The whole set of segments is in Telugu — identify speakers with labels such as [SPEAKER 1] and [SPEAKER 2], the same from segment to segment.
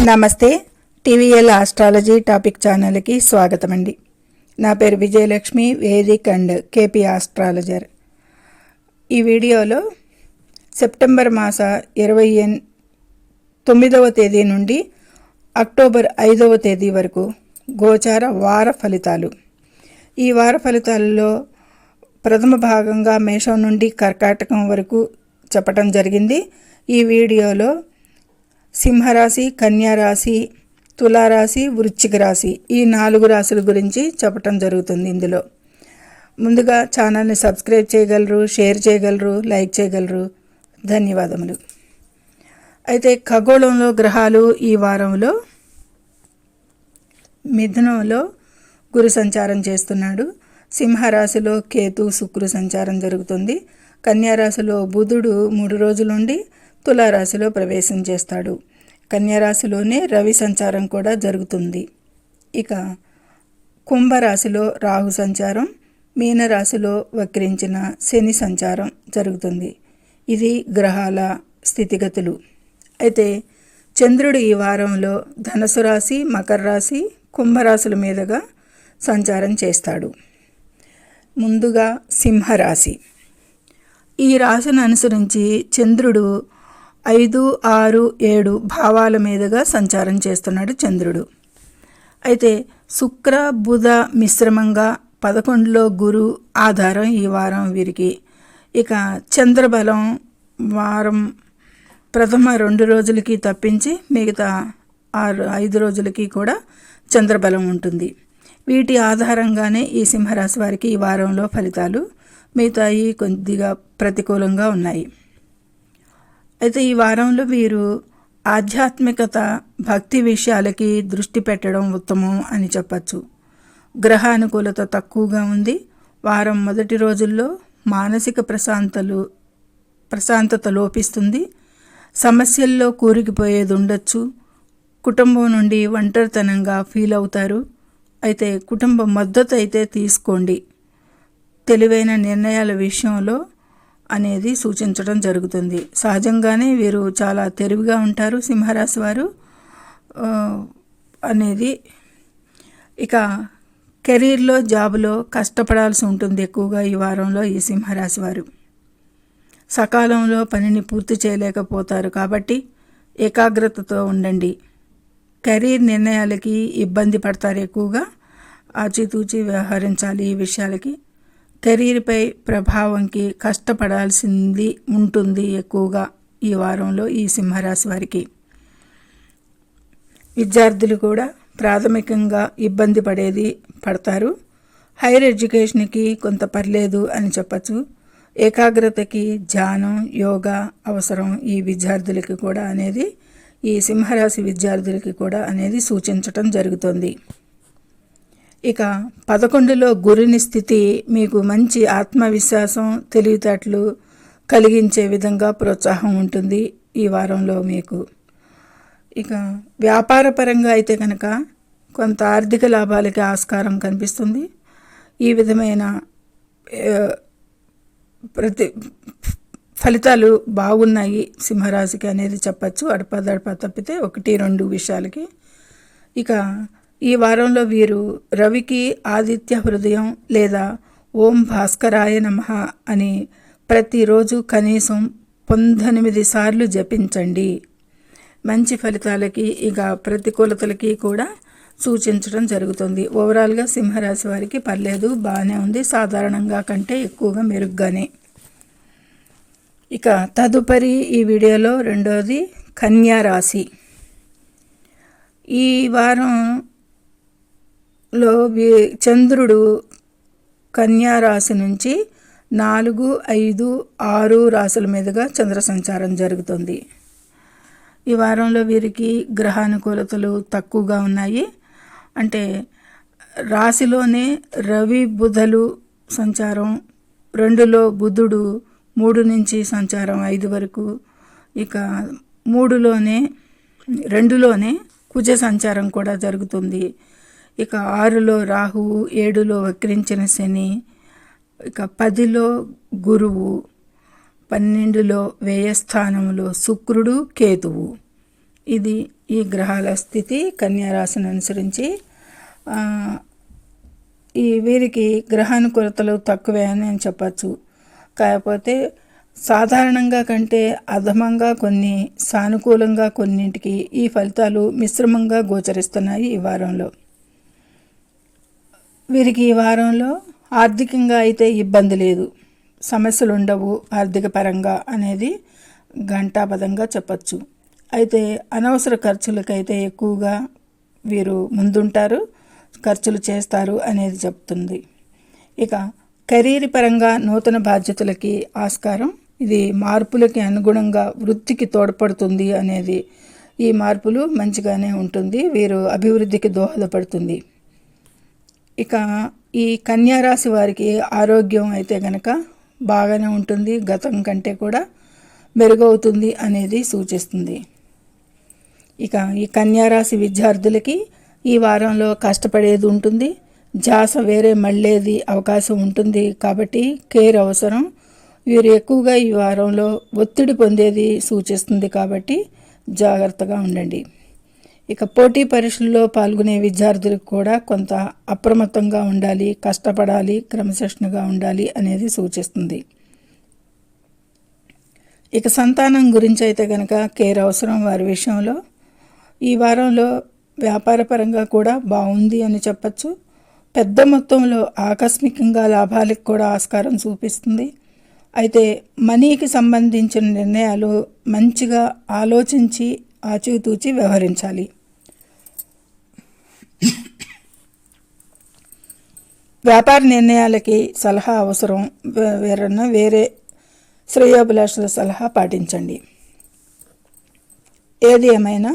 [SPEAKER 1] నమస్తే. టీవీఎల్ ఆస్ట్రాలజీ టాపిక్ ఛానల్కి స్వాగతం అండి. నా పేరు Vijayalakshmi, Vedic and KP astrologer. ఈ వీడియోలో సెప్టెంబర్ మాస 29వ తేదీ నుండి అక్టోబర్ 5వ తేదీ వరకు గోచార వార ఫలితాలు. ఈ వార ఫలితాలలో ప్రథమ భాగంగా మేషం నుండి కర్కాటకం వరకు చెప్పటం జరిగింది. ఈ వీడియోలో సింహరాశి, కన్యారాశి, తులారాశి, వృశ్చిక రాశి ఈ 4 రాశుల గురించి చెప్పటం జరుగుతుంది. ఇందులో ముందుగా ఛానల్ని సబ్స్క్రైబ్ చేయగలరు, షేర్ చేయగలరు, లైక్ చేయగలరు. ధన్యవాదములు. అయితే ఖగోళంలో గ్రహాలు ఈ వారంలో మిథునంలో గురు సంచారం చేస్తున్నాడు. సింహరాశిలో కేతు, శుక్రు సంచారం జరుగుతుంది. కన్యారాశిలో బుధుడు 3 రోజుల నుండి తులారాశిలో ప్రవేశం చేస్తాడు. కన్యారాశిలోనే రవి సంచారం కూడా జరుగుతుంది. ఇక కుంభరాశిలో రాహు సంచారం, మీనరాశిలో వక్రించిన శని సంచారం జరుగుతుంది. ఇది గ్రహాల స్థితిగతులు. అయితే చంద్రుడు ఈ వారంలో ధనుసు రాశి, మకర రాశి, కుంభరాశుల మీదుగా సంచారం చేస్తాడు. ముందుగా సింహరాశి. ఈ రాశిని అనుసరించి చంద్రుడు 5, 6, 7 భావాల మీదుగా సంచారం చేస్తున్నాడు చంద్రుడు. అయితే శుక్ర బుధ మిశ్రమంగా 11లో గురు ఆధారం ఈ వారం వీరికి. ఇక చంద్రబలం వారం ప్రథమ 2 రోజులకి తప్పించి మిగతా 5 రోజులకి కూడా చంద్రబలం ఉంటుంది. వీటి ఆధారంగానే ఈ సింహరాశి వారికి ఈ వారంలో ఫలితాలు, మిగతాయి కొద్దిగా ప్రతికూలంగా ఉన్నాయి. అయితే ఈ వారంలో వీరు ఆధ్యాత్మికత, భక్తి విషయాలకి దృష్టి పెట్టడం ఉత్తమం అని చెప్పచ్చు. గ్రహానుకూలత తక్కువగా ఉంది. వారం మొదటి రోజుల్లో మానసిక ప్రశాంతత లోపిస్తుంది. సమస్యల్లో కూరుకుపోయేది ఉండొచ్చు. కుటుంబం నుండి ఒంటరితనంగా ఫీల్ అవుతారు. అయితే కుటుంబ మద్దతు అయితే తీసుకోండి. తెలివైన నిర్ణయాల విషయంలో అనేది సూచించడం జరుగుతుంది. సహజంగానే వీరు చాలా తెలివిగా ఉంటారు సింహరాశి వారు అనేది. ఇక కెరీర్లో, జాబులో కష్టపడాల్సి ఉంటుంది ఎక్కువగా ఈ వారంలో ఈ సింహరాశి వారు. సకాలంలో పనిని పూర్తి చేయలేకపోతారు కాబట్టి ఏకాగ్రతతో ఉండండి. కెరీర్ నిర్ణయాలకి ఇబ్బంది పడతారు ఎక్కువగా. ఆచితూచి వ్యవహరించాలి ఈ విషయాలకి. కెరీర్పై ప్రభావంకి కష్టపడాల్సింది ఉంటుంది ఎక్కువగా ఈ వారంలో ఈ సింహరాశి వారికి. విద్యార్థులు కూడా ప్రాథమికంగా ఇబ్బంది పడతారు. హైయర్ ఎడ్యుకేషన్కి కొంత పర్లేదు అని చెప్పచ్చు. ఏకాగ్రతకి ధ్యానం, యోగా అవసరం ఈ విద్యార్థులకి కూడా అనేది, ఈ సింహరాశి విద్యార్థులకి కూడా అనేది సూచించటం జరుగుతుంది. ఇక 11లో గురుని స్థితి మీకు మంచి ఆత్మవిశ్వాసం, తెలివితేటలు కలిగించే విధంగా ప్రోత్సాహం ఉంటుంది ఈ వారంలో మీకు. ఇక వ్యాపారపరంగా అయితే కనుక కొంత ఆర్థిక లాభాలకి ఆస్కారం కనిపిస్తుంది. ఈ విధమైన ఫలితాలు బాగున్నాయి సింహరాశికి అనేది చెప్పచ్చు. అడపదడప తప్పితే 1-2 విషయాలకి. ఇక ఈ వారంలో వీరు రవికి ఆదిత్య హృదయం లేదా ఓం భాస్కరాయ నమః అని ప్రతిరోజు కనీసం 18 సార్లు జపించండి. మంచి ఫలితాలకి, ఇక ప్రతికూలతలకి కూడా సూచించడం జరుగుతుంది. ఓవరాల్గా సింహరాశి వారికి పర్లేదు, బాగానే ఉంది. సాధారణంగా కంటే ఎక్కువగా మెరుగ్గానే. ఇక తదుపరి ఈ వీడియోలో రెండోది కన్యారాశి. ఈ వారంలో చంద్రుడు కన్యారాశి నుంచి 4, 5, 6 రాశుల మీదుగా చంద్ర సంచారం జరుగుతుంది. ఈ వారంలో వీరికి గ్రహానుకూలతలు తక్కువగా ఉన్నాయి. అంటే రాశిలోనే రవి బుధలు సంచారం, 2లో బుధుడు 3 నుంచి సంచారం 5 వరకు, ఇక 2లోనే కుజ సంచారం కూడా జరుగుతుంది. ఇక 6లో రాహువు, 7లో వక్రించిన శని, ఇక 10లో గురువు, 12లో వ్యయస్థానంలో శుక్రుడు, కేతువు. ఇది ఈ గ్రహాల స్థితి కన్యా రాశిని అనుసరించి వీరికి గ్రహానుకూలతలు తక్కువే అని నేను చెప్పచ్చు. కాకపోతే సాధారణంగా కంటే అధమంగా కొన్ని, సానుకూలంగా కొన్నింటికి ఈ ఫలితాలు మిశ్రమంగా గోచరిస్తున్నాయి ఈ వారంలో. వీరికి ఈ వారంలో ఆర్థికంగా అయితే ఇబ్బంది లేదు, సమస్యలు ఉండవు ఆర్థిక పరంగా అనేది ఘంటాపదంగా చెప్పచ్చు. అయితే అనవసర ఖర్చులకైతే ఎక్కువగా వీరు ముందుంటారు, ఖర్చులు చేస్తారు అనేది చెప్తుంది. ఇక కెరీర్ పరంగా నూతన బాధ్యతలకి ఆస్కారం, ఇది మార్పులకి అనుగుణంగా వృత్తికి తోడ్పడుతుంది అనేది, ఈ మార్పులు మంచిగానే ఉంటుంది, వీరు అభివృద్ధికి దోహదపడుతుంది. ఇక ఈ కన్యా రాశి వారికి ఆరోగ్యం అయితే కనుక బాగానే ఉంటుంది, గతం కంటే కూడా మెరుగవుతుంది అనేది సూచిస్తుంది. ఇక ఈ కన్యా రాశి విద్యార్థులకి ఈ వారంలో కష్టపడేది ఉంటుంది, ధ్యాస వేరే మళ్ళేది అవకాశం ఉంటుంది, కాబట్టి కేర్ అవసరం. వీరు ఎక్కువగా ఈ వారంలో ఒత్తిడి పొందేది సూచిస్తుంది, కాబట్టి జాగ్రత్తగా ఉండండి. ఇక పోటీ పరీక్షల్లో పాల్గొనే విద్యార్థులకు కూడా కొంత అప్రమత్తంగా ఉండాలి, కష్టపడాలి, క్రమశిక్షణగా ఉండాలి అనేది సూచిస్తుంది. ఇక సంతానం గురించి అయితే కనుక కేర్ అవసరం వారి విషయంలో. ఈ వారంలో వ్యాపారపరంగా కూడా బాగుంది అని చెప్పచ్చు. పెద్ద మొత్తంలో ఆకస్మికంగా లాభాలకు కూడా ఆస్కారం చూపిస్తుంది. అయితే మనీకి సంబంధించిన నిర్ణయాలు మంచిగా ఆలోచించి ఆచితూచి వ్యవహరించాలి. వ్యాపార నిర్ణయాలకి సలహా అవసరం, వేరే శ్రేయోభిలాషుల సలహా పాటించండి. ఏది ఏమైనా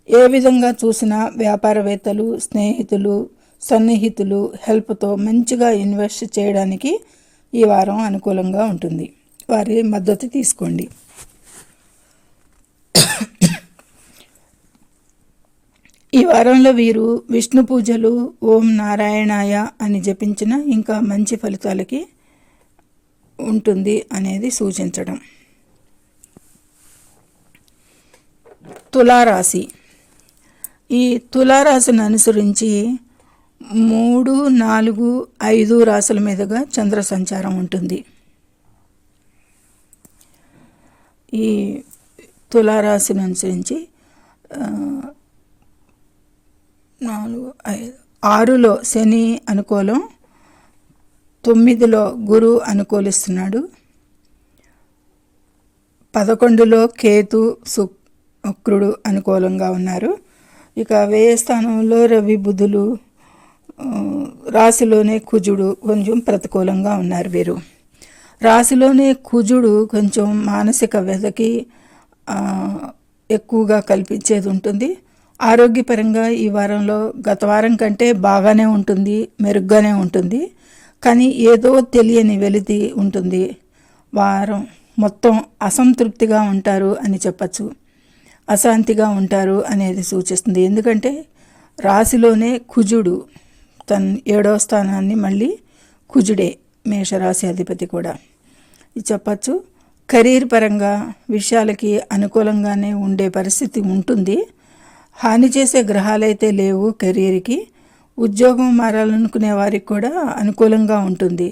[SPEAKER 1] ఏ విధంగా చూసినా వ్యాపారవేత్తలు, స్నేహితులు, సన్నిహితులు హెల్ప్తో మంచిగా ఇన్వెస్ట్ చేయడానికి ఈ వారం అనుకూలంగా ఉంటుంది, వారి మద్దతు తీసుకోండి. ఈ వారంలో వీరు విష్ణు పూజలు, ఓం నారాయణాయ అని జపించిన ఇంకా మంచి ఫలితాలకి ఉంటుంది అనేది సూచించడం. తులారాశి. ఈ తులారాశిని అనుసరించి 3, 4, 5 రాశుల మీదుగా చంద్ర సంచారం ఉంటుంది. ఈ తులారాశిని అనుసరించి 4, 5, 6లో శని అనుకూలం, 9లో గురు అనుకూలిస్తున్నాడు, 11లో కేతు, శుక్రుడు అనుకూలంగా ఉన్నారు. ఇక వ్యయ స్థానంలో రవి, బుధులు, రాశిలోనే కుజుడు కొంచెం ప్రతికూలంగా ఉన్నారు. వీరు రాశిలోనే కుజుడు కొంచెం మానసిక వ్యధకి ఎక్కువగా కల్పించేది ఉంటుంది. ఆరోగ్యపరంగా ఈ వారంలో గత వారం కంటే బాగానే ఉంటుంది, మెరుగ్గానే ఉంటుంది, కానీ ఏదో తెలియని వెలితి ఉంటుంది. వారం మొత్తం అసంతృప్తిగా ఉంటారు అని చెప్పచ్చు, అశాంతిగా ఉంటారు అనేది సూచిస్తుంది. ఎందుకంటే రాశిలోనే కుజుడు తన 7వ స్థానాన్ని మళ్ళీ కుజుడే, మేషరాశి అధిపతి కూడా ఇది చెప్పచ్చు. కెరీర్ పరంగా విషయాలకి అనుకూలంగానే ఉండే పరిస్థితి ఉంటుంది. హాని చేసే గ్రహాలైతే లేవు కెరీర్కి. ఉద్యోగం మారాలనుకునే వారికి కూడా అనుకూలంగా ఉంటుంది.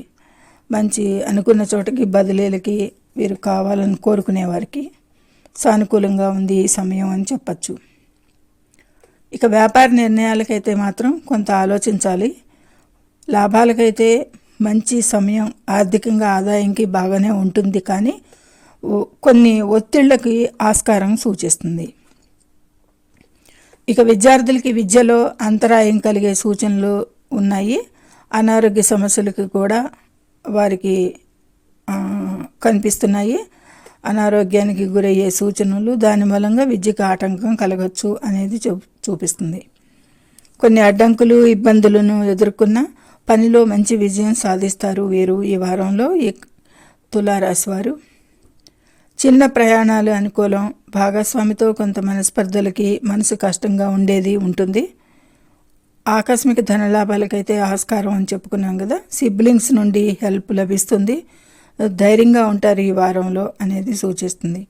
[SPEAKER 1] మంచి అనుకున్న చోటకి బదిలీలకి వీరు కావాలని కోరుకునే వారికి సానుకూలంగా ఉంది ఈ సమయం అని చెప్పచ్చు. ఇక వ్యాపార నిర్ణయాలకైతే మాత్రం కొంత ఆలోచించాలి. లాభాలకైతే మంచి సమయం, ఆర్థికంగా ఆదాయంకి బాగానే ఉంటుంది, కానీ కొన్ని ఒత్తిళ్ళకి ఆస్కారం సూచిస్తుంది. ఇక విద్యార్థులకి విద్యలో అంతరాయం కలిగే సూచనలు ఉన్నాయి. అనారోగ్య సమస్యలకు కూడా వారికి కనిపిస్తున్నాయి. అనారోగ్యానికి గురయ్యే సూచనలు, దాని మూలంగా విద్యకు ఆటంకం కలగచ్చు అనేది చూపిస్తుంది. కొన్ని అడ్డంకులు, ఇబ్బందులను ఎదుర్కొన్న పనిలో మంచి విజయం సాధిస్తారు వీరు ఈ వారంలో. ఈ తులారాశి వారు చిన్న ప్రయాణాలు అనుకూలం, భాగస్వామితో కొంత మనస్పర్ధలకి మనసు కష్టంగా ఉండేది ఉంటుంది. ఆకస్మిక ధనలాభాలకైతే ఆస్కారం అని చెప్పుకున్నాం కదా. సిబ్లింగ్స్ నుండి హెల్ప్ లభిస్తుంది, ధైర్యంగా ఉంటారు ఈ వారంలో అనేది సూచిస్తుంది.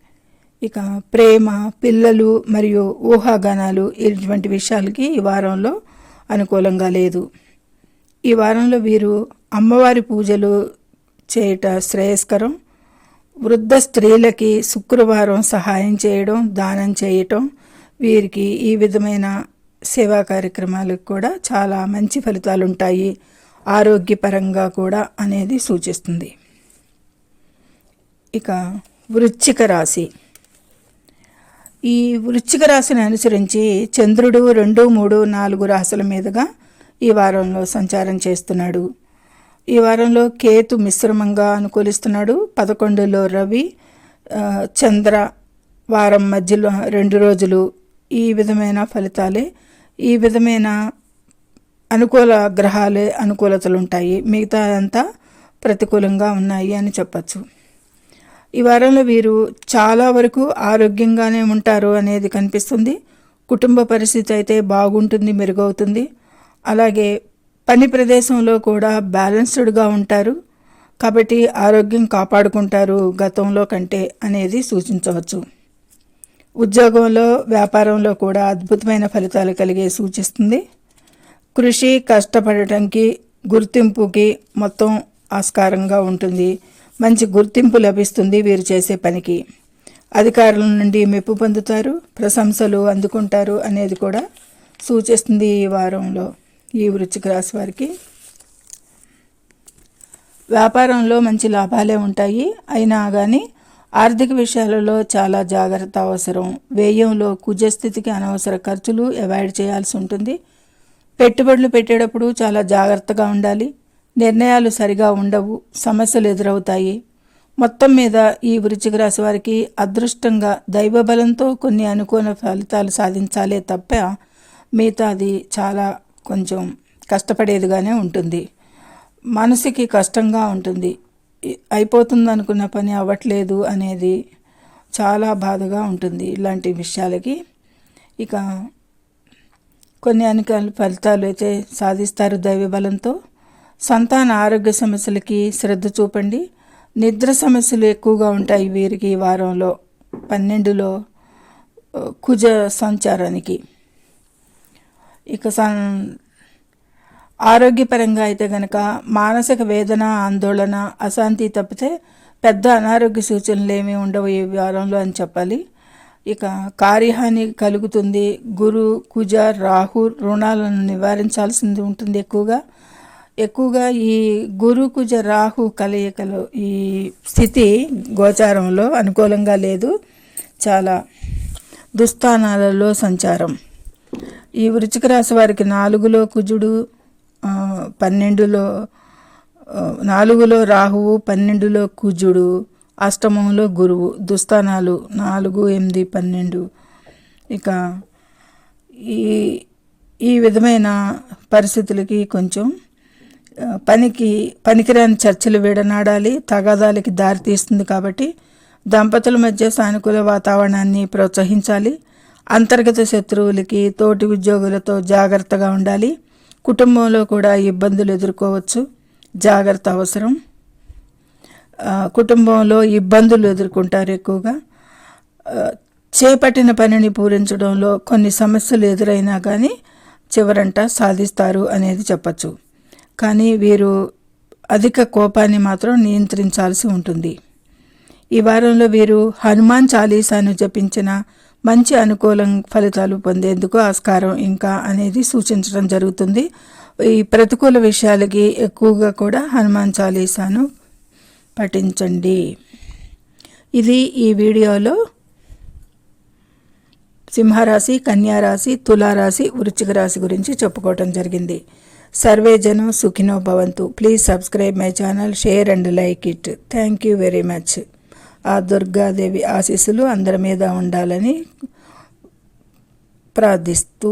[SPEAKER 1] ఇక ప్రేమ, పిల్లలు మరియు ఊహాగానాలు ఇటువంటి విషయాలకి ఈ వారంలో అనుకూలంగా లేదు. ఈ వారంలో వీరు అమ్మవారి పూజలు చేయట శ్రేయస్కరం. వృద్ధ స్త్రీలకి శుక్రవారం సహాయం చేయడం, దానం చేయటం, వీరికి ఈ విధమైన సేవా కార్యక్రమాలకు కూడా చాలా మంచి ఫలితాలు ఉంటాయి, ఆరోగ్యపరంగా కూడా అనేది సూచిస్తుంది. ఇక వృశ్చిక రాశి. ఈ వృశ్చిక రాశిని అనుసరించి చంద్రుడు 2, 3, 4 రాశుల మీదుగా ఈ వారంలో సంచారం చేస్తున్నాడు. ఈ వారంలో కేతు మిశ్రమంగా అనుకూలిస్తున్నాడు. 11లో రవి, చంద్ర వారం మధ్యలో 2 రోజులు ఈ విధమైన ఫలితాలే, ఈ విధమైన అనుకూల గ్రహాలే అనుకూలతలు ఉంటాయి. మిగతా అంతా ప్రతికూలంగా ఉన్నాయి అని చెప్పచ్చు. ఈ వారంలో వీరు చాలా వరకు ఆరోగ్యంగానే ఉంటారు అనేది కనిపిస్తుంది. కుటుంబ పరిస్థితి అయితే బాగుంటుంది, మెరుగవుతుంది. అలాగే పని ప్రదేశంలో కూడా బ్యాలెన్స్డ్గా ఉంటారు కాబట్టి ఆరోగ్యం కాపాడుకుంటారు గతంలో కంటే అనేది సూచించవచ్చు. ఉద్యోగంలో, వ్యాపారంలో కూడా అద్భుతమైన ఫలితాలు కలిగే సూచిస్తుంది. కృషి, కష్టపడటానికి, గుర్తింపుకి మొత్తం ఆస్కారంగా ఉంటుంది. మంచి గుర్తింపు లభిస్తుంది వీరు చేసే పనికి. అధికారుల నుండి మెప్పు పొందుతారు, ప్రశంసలు అందుకుంటారు అనేది కూడా సూచిస్తుంది ఈ వారంలో ఈ వృశ్చిక రాశి వారికి. వ్యాపారంలో మంచి లాభాలే ఉంటాయి. అయినా కానీ ఆర్థిక విషయాలలో చాలా జాగ్రత్త అవసరం. వ్యయంలో కుజస్థితికి అనవసర ఖర్చులు అవాయిడ్ చేయాల్సి ఉంటుంది. పెట్టుబడులు పెట్టేటప్పుడు చాలా జాగ్రత్తగా ఉండాలి. నిర్ణయాలు సరిగా ఉండవు, సమస్యలు ఎదురవుతాయి. మొత్తం మీద ఈ వృశ్చిక రాశి వారికి అదృష్టంగా దైవబలంతో కొన్ని అనుకూల ఫలితాలు సాధించాలే తప్ప మిగతాది చాలా కొంచెం కష్టపడేదిగానే ఉంటుంది. మనసుకి కష్టంగా ఉంటుంది. అయిపోతుంది అనుకున్న పని అవ్వట్లేదు అనేది చాలా బాధగా ఉంటుంది ఇలాంటి విషయాలకి. ఇక కొన్ని అనుకూల ఫలితాలు అయితే సాధిస్తారు దైవబలంతో. సంతాన ఆరోగ్య సమస్యలకి శ్రద్ధ చూపండి. నిద్ర సమస్యలు ఎక్కువగా ఉంటాయి వీరికి ఈ వారంలో 12లో కుజ సంచారానికి. ఇక ఆరోగ్యపరంగా అయితే కనుక మానసిక వేదన, ఆందోళన, అశాంతి తప్పితే పెద్ద అనారోగ్య సూచనలు ఏమీ ఉండవు ఈ వారంలో అని చెప్పాలి. ఇక కార్యహాని కలుగుతుంది. గురు, కుజ, రాహు రుణాలను నివారించాల్సింది ఉంటుంది. ఎక్కువగా ఈ గురు, కుజ, రాహు కలయికలో ఈ స్థితి గోచారంలో అనుకూలంగా లేదు. చాలా దుస్థానాలలో సంచారం. ఈ వృశ్చిక రాశి వారికి 4లో కుజుడు, 4లో రాహువు, 12లో కుజుడు, అష్టమంలో గురువు. దుస్థానాలు 4, 8, 12. ఇక ఈ విధమైన పరిస్థితులకి కొంచెం పనికిరాని చర్చలు విడనాడాలి, తగాదాలకి దారితీస్తుంది. కాబట్టి దంపతుల మధ్య సానుకూల వాతావరణాన్ని ప్రోత్సహించాలి. అంతర్గత శత్రువులకి, తోటి ఉద్యోగులతో జాగ్రత్తగా ఉండాలి. కుటుంబంలో కూడా ఇబ్బందులు ఎదుర్కోవచ్చు, జాగ్రత్త అవసరం. కుటుంబంలో ఇబ్బందులు ఎదుర్కొంటారు ఎక్కువగా. చేపట్టిన పనిని పూరించడంలో కొన్ని సమస్యలు ఎదురైనా కానీ చివరంట సాధిస్తారు అనేది చెప్పచ్చు. కానీ వీరు అధిక కోపాన్ని మాత్రం నియంత్రించాల్సి ఉంటుంది. ఈ వారంలో వీరు హనుమాన్ చాలీసాను జపించిన మంచి అనుకూల ఫలితాలు పొందేందుకు ఆస్కారం ఇంకా అనేది సూచించడం జరుగుతుంది. ఈ ప్రతికూల విషయాలకి ఎక్కువగా కూడా హనుమాన్ చాలీసాను పఠించండి. ఇది ఈ వీడియోలో సింహరాశి, కన్యారాశి, తులారాశి, వృశ్చిక రాశి గురించి చెప్పుకోవటం జరిగింది. సర్వే జనం సుఖినో భవంతు. Please subscribe my channel, share and like it. Thank you very much. ఆ దుర్గాదేవి ఆశీస్సులు అందరి మీద ఉండాలని ప్రార్థిస్తూ